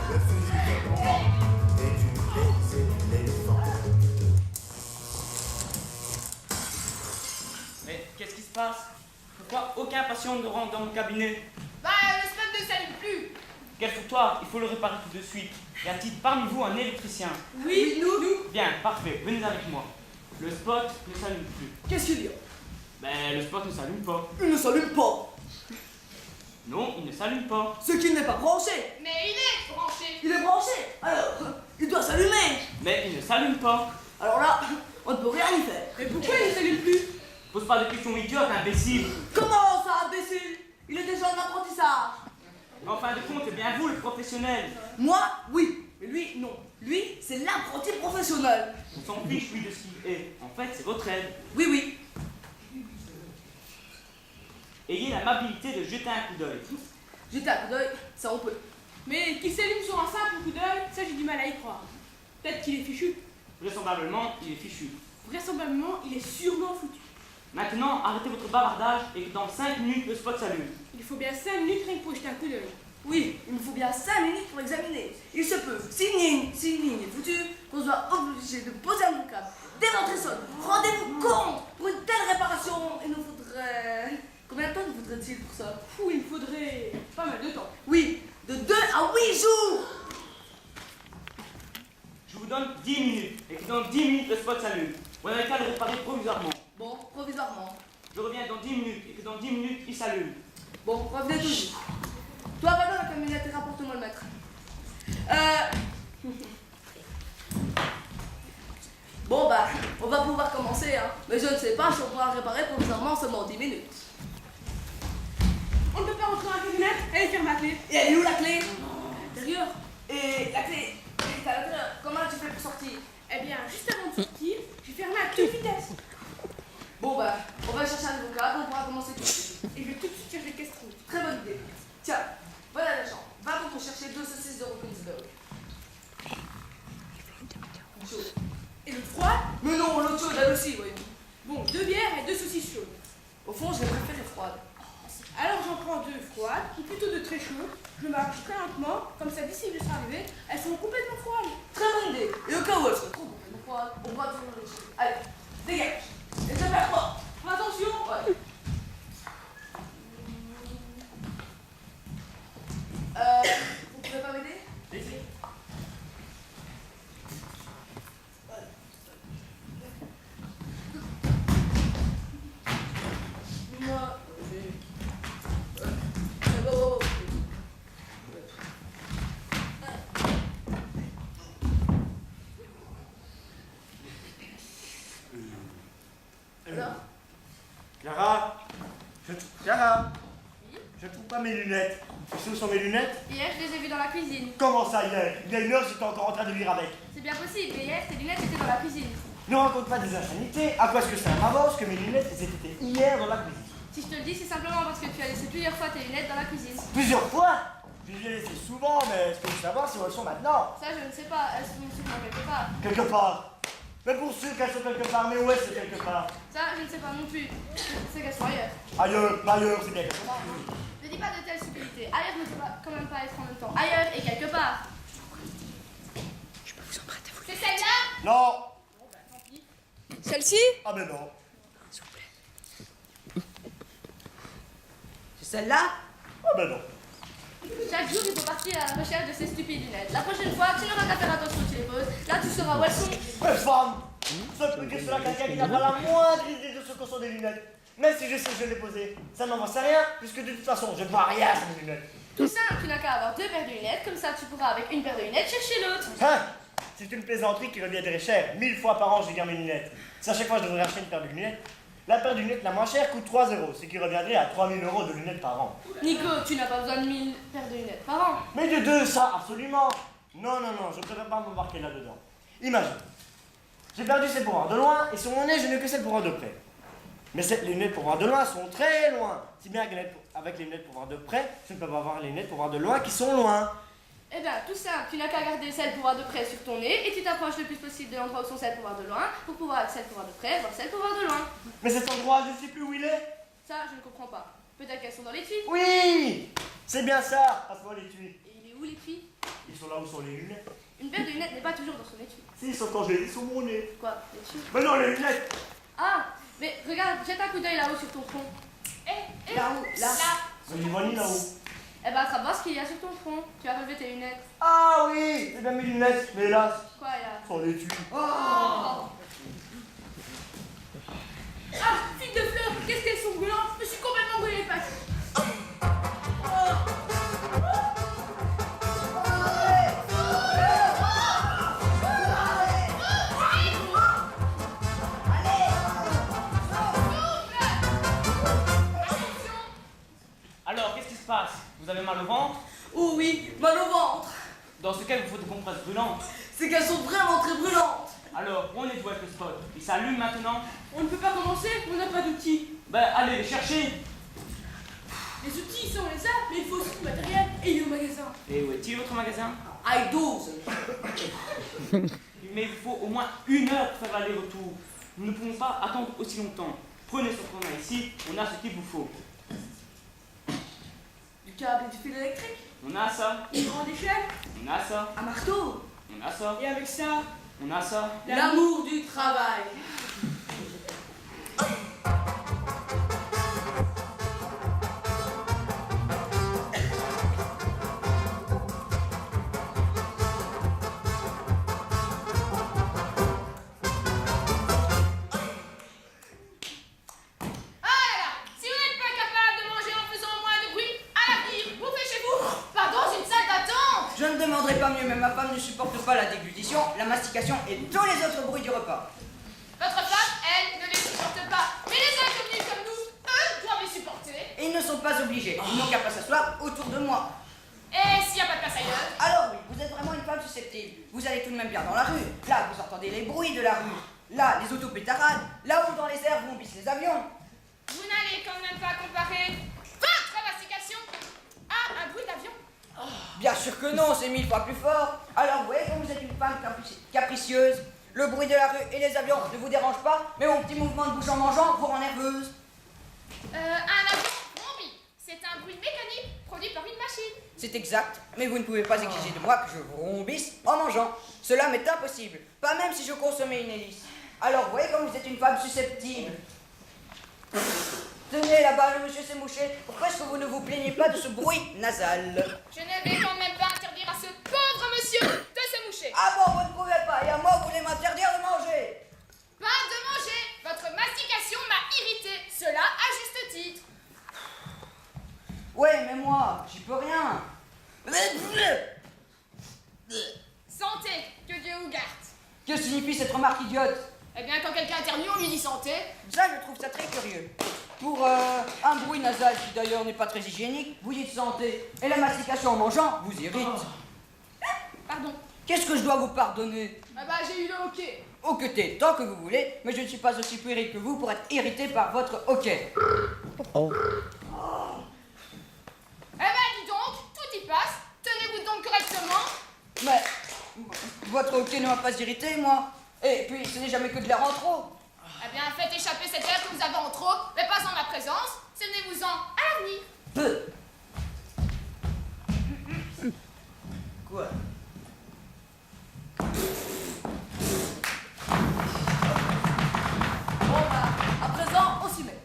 Le fusil de droit et du baiser l'éléphant. Mais qu'est-ce qui se passe? Pourquoi aucun patient ne rentre dans mon cabinet? Bah, le spot ne s'allume plus. Quel foutoir, il faut le réparer tout de suite. Y a-t-il parmi vous un électricien? Oui, nous. Bien, parfait, venez avec moi. Le spot ne s'allume plus. Qu'est-ce qu'il y a? Ben, le spot ne s'allume pas. Il ne s'allume pas. Non, il ne s'allume pas. Ce qui n'est pas branché. Mais il est branché. Il est branché. Alors, il doit s'allumer. Mais il ne s'allume pas. Alors là, on ne peut rien y faire. Mais pourquoi il ne s'allume plus? Pose pas de questions idiotes, imbécile. Comment ça, imbécile? Il est déjà en apprentissage. Mais en fin de compte, c'est bien vous le professionnel. Moi, oui. Mais lui, non. Lui, c'est l'apprenti professionnel. On s'en fiche, lui, de ce qu'il est. En fait, c'est votre aide. Oui, oui. Ayez l'amabilité de jeter un coup d'œil. Jeter un coup d'œil, ça on peut. Mais qu'il s'allume sur un simple coup d'œil, ça j'ai du mal à y croire. Peut-être qu'il est fichu. Vraisemblablement, il est fichu. Vraisemblablement, il est sûrement foutu. Maintenant, arrêtez votre bavardage et que dans 5 minutes, le spot s'allume. Il faut bien 5 minutes rien que pour jeter un coup d'œil. Oui, il me faut bien 5 minutes pour examiner. Il se peut, si une ligne est foutue, qu'on soit obligé de poser un câble, démontrer ça. Rendez-vous compte, pour une telle réparation, il nous faudrait... Combien de temps nous faudrait-il pour ça? Fou, il me faudrait pas mal de temps. Oui, de 2 à 8 jours. Je vous donne 10 minutes et que dans 10 minutes, le spot s'allume. Vous n'avez qu'à le réparer provisoirement. Bon, provisoirement. Je reviens dans 10 minutes et que dans 10 minutes, il s'allume. Bon, revenez tout de suite. Toi, va dans la camionnette et rapporte-moi le maître. Bon, bah, on va pouvoir commencer, hein. Mais je ne sais pas si on pourra réparer provisoirement seulement 10 minutes. On ne peut pas rentrer dans la camionnette, elle est fermée à clé. Et elle est où la clé? À l'intérieur. Et la clé? Elle est à l'intérieur. Comment tu fais pour sortir? Eh bien, juste avant de sortir, j'ai fermé à toute vitesse. Bon, bah, on va chercher un avocat, on pourra commencer tout de suite. Et je vais tout de suite chercher le casse-trou. Très bonne idée. Tiens, voilà l'argent. Va donc chercher 2 saucisses de Rockensburg. Chaud. Et l'autre froide? Mais non, l'autre chaude, elle aussi, voyons. Bon, 2 bières et 2 saucisses chaudes. Au fond, je les préfère froides. Alors j'en prends 2 froides, ou plutôt de très chaudes. Je marche très lentement, comme ça d'ici je serai arrivé, elles seront complètement froides. Très bonne idée. Et au cas où elles seraient trop complètement froides, on pourra toujours les jeter. Allez, dégage. Et ça fait froid. Attention! Ouais. Vous pouvez pas m'aider? Moi, alors? Clara, Clara, je trouve pas mes lunettes. Où sont mes lunettes? Hier, je les ai vues dans la cuisine. Comment ça hier? Il y a une heure, j'étais encore en train de lire avec. C'est bien possible, mais hier, tes lunettes étaient dans la cuisine. Ne raconte pas des insanités. À quoi est-ce que ça m'avance que mes lunettes elles étaient hier dans la cuisine? Si je te le dis, c'est simplement parce que tu as laissé plusieurs fois tes lunettes dans la cuisine. Plusieurs fois? Je les ai laissées souvent, mais ce que je veux savoir, c'est où elles sont maintenant. Ça, je ne sais pas, elles sont sûrement quelque part. Quelque part. Mais pour sûr qu'elles sont quelque part, mais où est-ce quelque part? Ça, je ne sais pas non plus. Je sais qu'elles sont ailleurs. Ailleurs, c'est bien quelque part. Ne dis pas de telles subtilités. Ailleurs ne peut quand même pas être en même temps. Ailleurs et quelque part. Je peux vous emprunter, vous. C'est celle-là? Non. Celle-ci? Ah mais non. S'il vous plaît. C'est celle-là? Ah ben non. Chaque jour, il faut partir à la recherche de ces stupides lunettes. La prochaine fois, tu n'auras qu'à faire attention où tu les poses. Là, tu sauras où elles sont. Mais femme, ce truc est cela quelqu'un qui n'a pas la moindre idée de ce que sont des lunettes. Même si je sais que je les posé, ça n'en va rien, puisque de toute façon, je ne vois rien sur mes lunettes. Tout simple, tu n'as qu'à avoir 2 paires de lunettes, comme ça tu pourras avec une paire de lunettes chercher l'autre. Hein? C'est une plaisanterie qui reviendrait cher. 1000 fois par an, je garde mes lunettes. Si à chaque fois je devrais acheter une paire de lunettes, la paire de lunettes la moins chère coûte 3 €, ce qui reviendrait à 3000 € de lunettes par an. Nico, tu n'as pas besoin de 1000 paires de lunettes par an. Mais de deux, ça, absolument. Non, je ne préfère pas m'embarquer là-dedans. Imagine, j'ai perdu celle pour voir de loin, et sur mon nez, je n'ai que celle pour voir de près. Mais les lunettes pour voir de loin sont très loin. Si bien qu'avec les lunettes pour voir de près, je ne peux pas voir les lunettes pour voir de loin qui sont loin. Eh bien, tout simple, tu n'as qu'à garder celle pour voir de près sur ton nez et tu t'approches le plus possible de l'endroit où sont celles pour voir de loin pour pouvoir avec celle pour voir de près, voir celle pour voir de loin. Mais cet endroit, je ne sais plus où il est. Ça, je ne comprends pas. Peut-être qu'elles sont dans l'étui. Oui, c'est bien ça. Passe-moi l'étui. Et il est où l'étui? Il Ils sont là où sont les lunettes? Une paire de lunettes n'est pas toujours dans son étui. Si, sauf quand je les ai sur mon nez. Quoi, l'étui? Mais non, les lunettes! Ah, mais regarde, jette un coup d'œil là-haut sur ton front. Là-haut, là. Mais ils voient ni là-haut. Eh ben, attrape voir ce qu'il y a sur ton front. Tu as relevé tes lunettes. Ah oui, c'est bien mes lunettes, mais hélas, Quoi, il y a? sans l'étui. Ah, fille de fleurs, qu'est-ce qu'elles sont brûlantes? Je me suis complètement brûlé les pattes. Alors, qu'est-ce qui se passe? Vous avez mal au ventre? Oh oui, mal au ventre. Dans ce cas, il vous faut des compresses brûlantes. C'est qu'elles sont vraiment très brûlantes. Alors, où en êtes-vous avec le spot? Il s'allume maintenant? On ne peut pas commencer, on n'a pas d'outils. Ben, allez, les chercher. Les outils, ça on les a, mais il faut aussi du matériel et il est au magasin. Et où est-il votre magasin? Aïe 12. Mais il vous faut au moins 1 heure pour faire l'aller-retour. Nous ne pouvons pas attendre aussi longtemps. Prenez ce qu'on a ici, on a ce qu'il vous faut. Du câble et du fil électrique. On a ça, Une grande échelle, on a ça, Un marteau. on a ça, et avec ça, on a ça. L'amour du travail. Si vous n'êtes pas capable de manger en faisant moins de bruit, à l'avenir, bouffez chez vous, pas dans une salle d'attente. Je ne demanderai pas mieux, mais ma femme ne supporte pas la déglutition, la mastication et tous les autres bruits du repas. Votre femme, elle, ne les supporte pas. Mais les inconnus comme nous, eux, doivent les supporter. Et ils ne sont pas obligés, ils n'ont qu'à pas s'asseoir autour de moi. Et s'il n'y a pas de place ailleurs? Alors oui, vous êtes vraiment une femme susceptible. Vous allez tout de même bien dans la rue. Là, vous entendez les bruits de la rue. Là, les autopétarades. Là-haut dans les airs, vous les avions. Vous n'allez quand même pas comparer votre mastication à un bruit d'avion? Bien sûr que non, c'est 1000 fois plus fort. Alors vous voyez, comme vous êtes une femme capricieuse, le bruit de la rue et les avions ne vous dérangent pas, mais mon petit mouvement de bouche en mangeant vous rend nerveuse. Un avion vrombit. C'est un bruit mécanique produit par une machine. C'est exact, mais vous ne pouvez pas exiger de moi que je vrombisse en mangeant. Cela m'est impossible, pas même si je consommais une hélice. Alors vous voyez, comme vous êtes une femme susceptible. Tenez là-bas, le monsieur s'est mouché. Pourquoi est-ce que vous ne vous plaignez pas de ce bruit nasal? Je ne vais quand même pas interdire à ce pauvre monsieur de se moucher. Ah bon, vous ne pouvez pas, et à moi vous voulez m'interdire de manger? Pas de manger. Votre mastication m'a irrité. Cela à juste titre. Ouais, mais moi, j'y peux rien. Santé, que Dieu vous garde. Que signifie cette remarque idiote? Eh bien, quand quelqu'un éternue, on lui dit santé. Ça, je trouve ça très curieux. Pour un bruit nasal qui d'ailleurs n'est pas très hygiénique, vous dites santé. Et la mastication en mangeant vous irrite. Pardon. Qu'est-ce que je dois vous pardonner? Ah bah, j'ai eu le hoquet. Hoquetez tant que vous voulez, mais je ne suis pas aussi puéril que vous pour être irrité par votre hoquet. Eh ben, dis donc, tout y passe. Tenez-vous donc correctement. Mais votre hoquet ne m'a pas irrité, moi. Et puis, ce n'est jamais que de l'air en trop. Eh bien, faites échapper cet air que vous avez en trop, mais pas en ma présence. Tenez-vous-en à l'avenir. Peu. Quoi? Bon bah, à présent, on s'y met.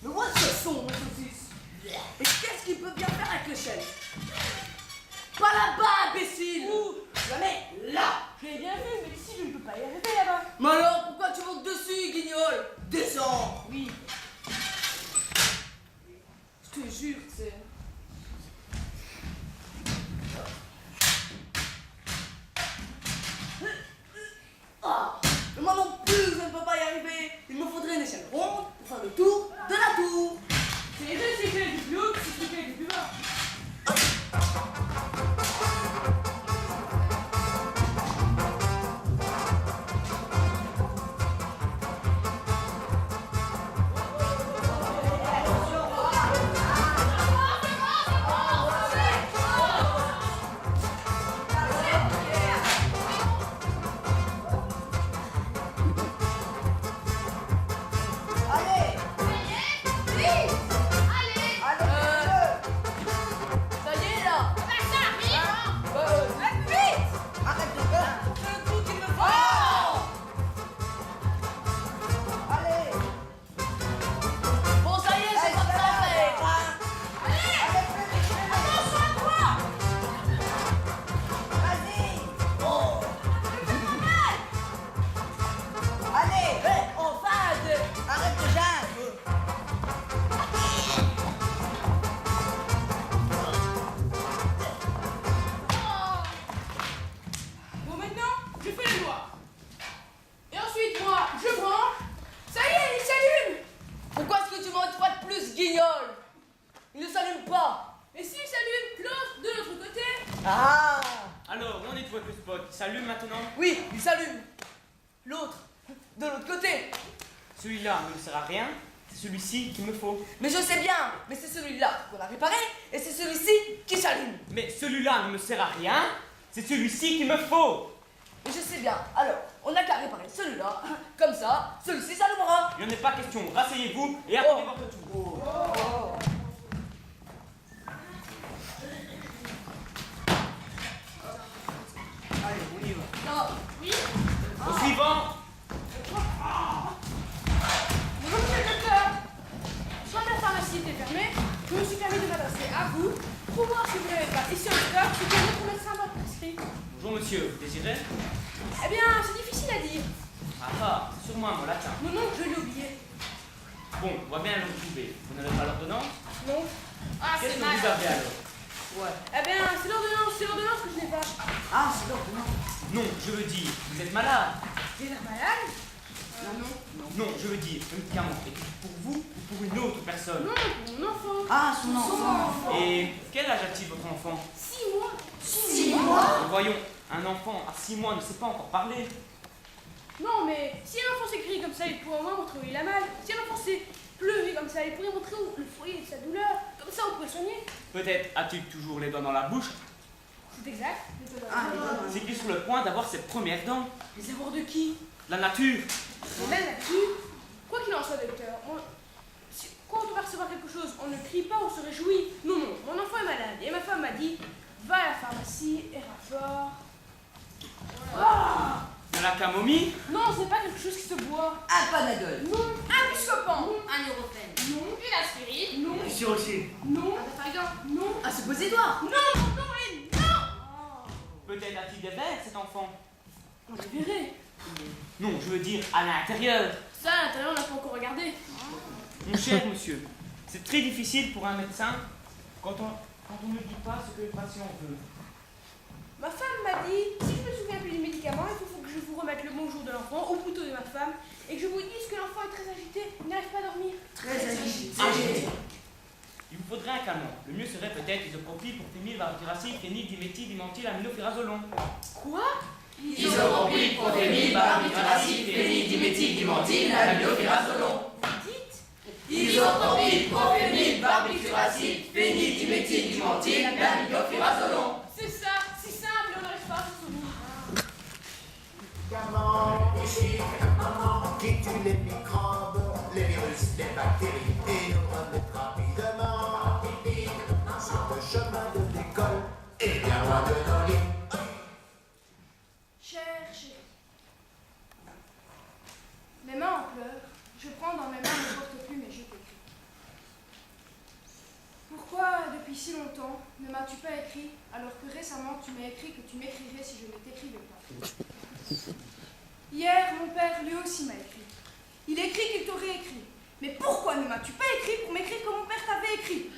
Mais moi, ce son, mon saucisse. Et qu'est-ce qu'il peut bien faire avec l'échelle? Pas là-bas, imbécile. Où? Jamais là. Je l'ai bien vu, mais ici je ne peux pas y arriver là-bas. Mais alors, pourquoi tu montes dessus, guignol? Descends. Oui. Je te jure, c'est... Ah, mais moi non plus, je ne peux pas y arriver. Il me faudrait une échelle ronde pour faire le tour de la tour. C'est les deux cycles du plus haut que c'est cycles du plus bas. Ah! Alors, où en êtes-vous avec le spot? Il s'allume maintenant? Oui, il s'allume. L'autre, de l'autre côté. Celui-là ne me sert à rien, c'est celui-ci qu'il me faut. Mais je sais bien, mais c'est celui-là qu'on a réparé et c'est celui-ci qui s'allume. Mais celui-là ne me sert à rien, c'est celui-ci qu'il me faut. Et je sais bien, alors on n'a qu'à réparer celui-là, comme ça, celui-ci s'allumera. Il n'en est pas question, rasseyez-vous et apprenez votre tour. Allez, on y va. Non. Oui. Au suivant. Bonjour, monsieur le docteur. Soit la pharmacie était fermée, je me suis permis de m'adresser à vous pour voir si vous n'avez pas ici au docteur ce que votre médecin m'a prescrit. Bonjour monsieur, vous désirez? Eh bien, c'est difficile à dire. Ah, c'est sur moi, mon latin. Non, non, je l'ai oublié. Bon, on va bien le retrouver. Vous n'avez pas l'ordonnance? Non. Ah, Qu'est-ce c'est que mal. vous avez alors? Eh bien, c'est l'ordonnance que je n'ai pas. Ah, c'est l'ordonnance. Non, je veux dire, vous êtes malade. J'ai l'air malade? Non, je veux dire, le médicament est pour vous ou pour une autre personne? Non, pour mon enfant. Ah, son enfant. Et quel âge a-t-il votre enfant? 6 mois. 6 mois. Voyons, un enfant à 6 mois ne sait pas encore parler. Non, mais si un enfant s'écrie comme ça, il pourrait au moins montrer où il a mal. Si un enfant s'est pleuvé comme ça, il pourrait montrer où le foyer de sa douleur. Comme ça, on pourrait soigner. Peut-être a-t-il toujours les dents dans la bouche? C'est exact. C'est qu'il est sur le point d'avoir ses premières dents. Les avoirs de qui? La nature. Et même là-dessus, quoi qu'il en soit, docteur, quand on va recevoir quelque chose, on ne crie pas, on se réjouit. Non, non, mon enfant est malade. Et ma femme m'a dit, va à la pharmacie et rapport. Ah De la camomille? non, c'est pas quelque chose qui se boit. Un panadol. Non, Un buscopan. Un Eurofène. non, Une aspirine. non, Ici aussi. non, Un Befalgan. non. Un suppositoire. Non, non et non. Peut-être a-t-il des vers, cet enfant? On les verrait. Non, je veux dire à l'intérieur. Ça, à l'intérieur, on n'a pas encore regardé. Mon cher monsieur, c'est très difficile pour un médecin quand on ne dit pas ce que le patient veut. Ma femme m'a dit, si je me souviens plus du médicament, il faut que je vous remette le bonjour de l'enfant, ou plutôt de ma femme, et que je vous dise que l'enfant est très agité, il n'arrive pas à dormir. Très agité. Il vous faudrait un calmant. Le mieux serait peut-être isopropyl pour phényl, barbituracique, phényldiméthyl, dimentyl, aminophérazolon. Quoi? Isopropyl, protémine, barbituracique, phényl, dimentyl, aminophérazolon. Dites. Isopropyl, protéine, barbituracique, phényl, dimentyl, aminophérazolon. C'est ça, si simple, et on n'arrive pas à se souvenir. Médicaments, médicaments qui tuent les microbes, les virus, les bactéries et nous remettent rapidement sur le chemin de l'école et bien loin de nos lits. Cher chéri, mes mains en pleurs, je prends dans mes mains le porte-plume et je t'écris. Pourquoi, depuis si longtemps, ne m'as-tu pas écrit alors que récemment tu m'as écrit que tu m'écrirais si je ne t'écrivais pas? Hier, mon père lui aussi m'a écrit. Il écrit qu'il t'aurait écrit. Mais pourquoi ne m'as-tu pas écrit pour m'écrire comme mon père t'avait écrit?